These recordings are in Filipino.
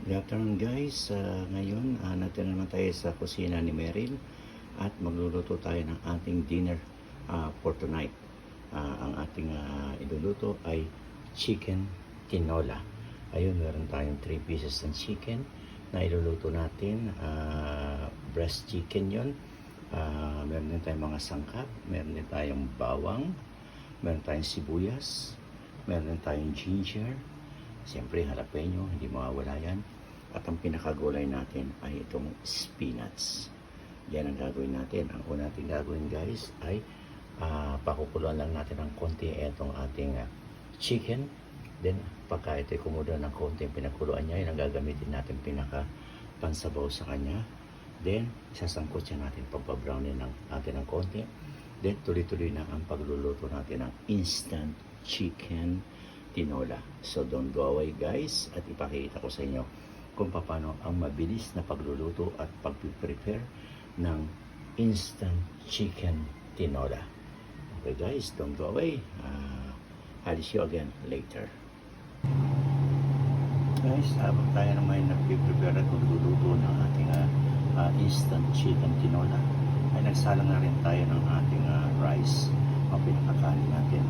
Good afternoon guys. Ngayon, natin naman tayo sa kusina ni Meryl at magluluto tayo ng ating dinner for tonight. Ang ating iluluto ay chicken tinola. Ayun, meron tayong 3 pieces ng chicken na iluluto natin. Breast chicken yon. Meron din tayong mga sangkap, meron din tayong bawang, meron tayong sibuyas, meron din tayong ginger. Siyempre, jalapeno, hindi mawawala yan. At ang pinakagulay natin ay itong spinach. Yan ang gagawin natin. Ang una natin gagawin guys ay pakukuluan lang natin ng konti itong ating chicken. Then, pagka ito'y kumulo ng konti yung pinakuluan niya, yun ang gagamitin natin pinaka-pansabaw sa kanya. Then, isasangkot siya natin pagpa-brownin natin ng konti. Then, tuloy-tuloy na ang pagluluto natin ng instant chicken tinola. So don't go away guys, at ipakita ko sa inyo kung paano ang mabilis na pagluluto at pag-prepare ng instant chicken tinola. Okay guys, don't go away. I'll see you again later. Guys, habang tayo naman nag-prepare at magluluto ng ating instant chicken tinola, ay nagsalang na rin tayo ng ating rice, ang pinakakanin natin,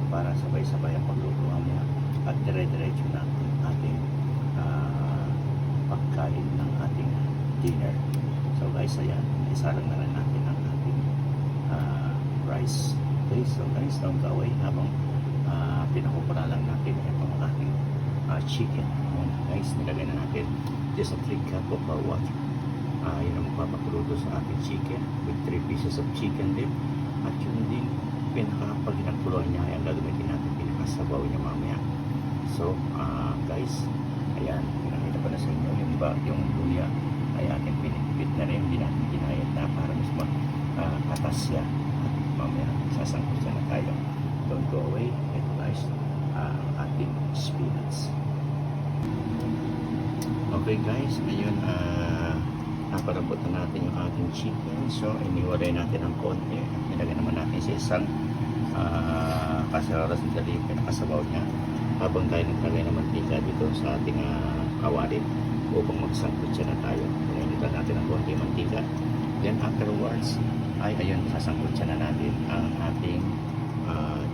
para sabay-sabay ang pagluto niya at dire-diretso na ang ating pagkain ng ating dinner. So guys, ayan, isalang na rin natin ang ating rice. Okay, so guys, don't go away habang pinakupura lang natin itong ating chicken. Ayan, guys, nilagay na natin just a 3 cup of water. Yun ang magpapakuluto sa ating chicken with 3 pieces of chicken din. At yun din, pag pinagkuluan niya, ay ang gagamitin natin pinakasabaw niya mamaya. So, guys, ayan, pinakita ko na sa inyo yung iba, yung luya ay ating pinipit na rin, hindi natin ginayat na para mas makatas siya. At mamaya, sasangkot siya na tayo. Don't go away. Ito guys, ang ating spinach. Okay guys, ngayon, naparabot na natin yung ating chicken. So, iniwalay natin ng konti. Nilagay naman natin sa isang kasarolas na dali pinakasabaw niya. Habang tayo naglagay ng mantika dito sa ating kawali upang magsangkot siya na tayo. Nilagay natin ng konti mantika. Then afterwards, ay ayun, sasangkot siya na natin ang ating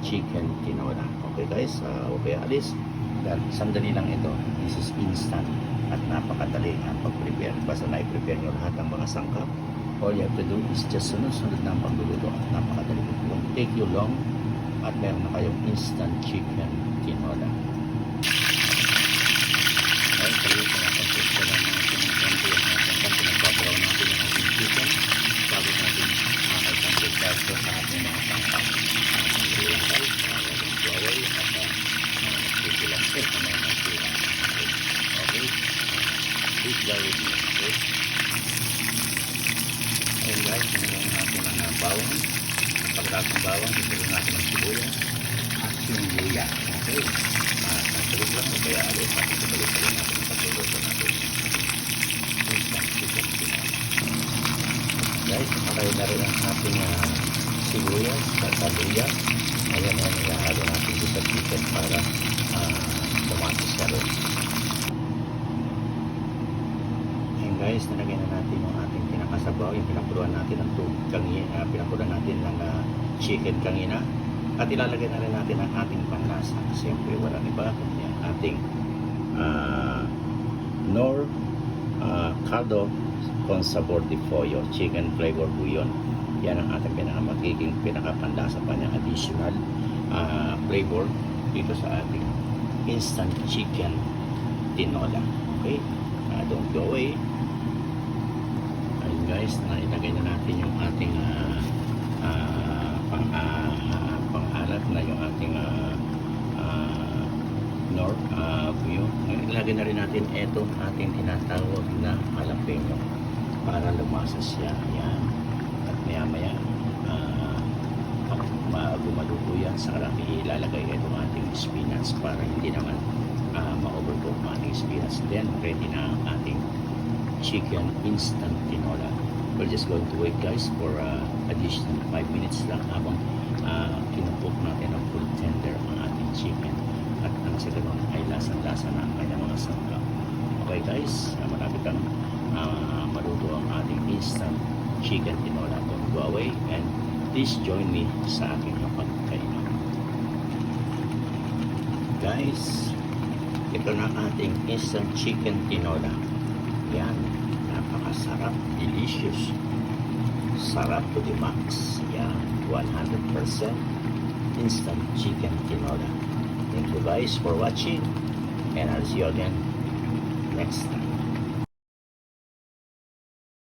chicken tinola. Okay guys, okay alis. Dahil sandali lang ito. This is instant at napakadali ang pag-prepare. Basta na-prepare nyo lahat ng mga sangkap, all you have to do is just sunod-sunod na ang pagluluto at napakadali. It won't take you long at meron na kayong instant chicken tinola. Ayun, kayo sa napag-prepare lang natin ng konti ang ating pinagpapalaw natin ng ating chicken bago natin makakapag-prepare sa ating mga sangkap. Sandali lang guys, walang gaway at nagsilang set na may nagsilang. Okay, please bear with me. Okay, ayun guys, nilagyan natin ang bawang. Pagkatapos ng bawang, isulit natin ang sibuyas at yung luya. Okay, nasulit lang o kaya alit natin tuloy-tuloy natin ang pagluluto natin. Instant chicken tinola. Guys, nakakain na rin ang ating sibuyas at luya. Ayan, nilahalo natin sa chicken para tumatis ka rin. Guys, nalagay na natin yung ating pinakasabaw, yung pinakuluan natin ng pinakuluan natin ng chicken kanina, at ilalagay na rin natin ang ating panlasa. Siyempre walang iba kundi ang ating Knorr caldo con sabor de pollo, chicken flavor bouillon. Yan ang ating magiging pinakapanlasa pa niya, additional flavor dito sa ating instant chicken tinola. Okay, don't go away. Guys, ilagay na natin yung ating pang-alat na yung ating Knorr bouillon. Ilagay na rin natin itong ating tinatawag na jalapeno para lumasa siya. Ayan. At maya-maya pag gumaluto yan, saka natin ilalagay itong ating spinach para hindi naman ma-overcook ang ating spinach. Then, ready na ang ating chicken instant tinola. We're just going to wait guys for additional 5 minutes lang habang kinupok natin ang full tender ang ating chicken. At ang sa ganun ay lasang-lasa na ang kanyang mga sangkap. Subscribe guys. Malapit ang maluto ang ating instant chicken tinola. Don't go away and please join me sa aking pagkainan. Guys, ito na ating instant chicken tinola. Yan, napakasarap, delicious. Sarap to the max. Yan, 100% instant chicken tinola. Thank you guys for watching and I'll see you again next time.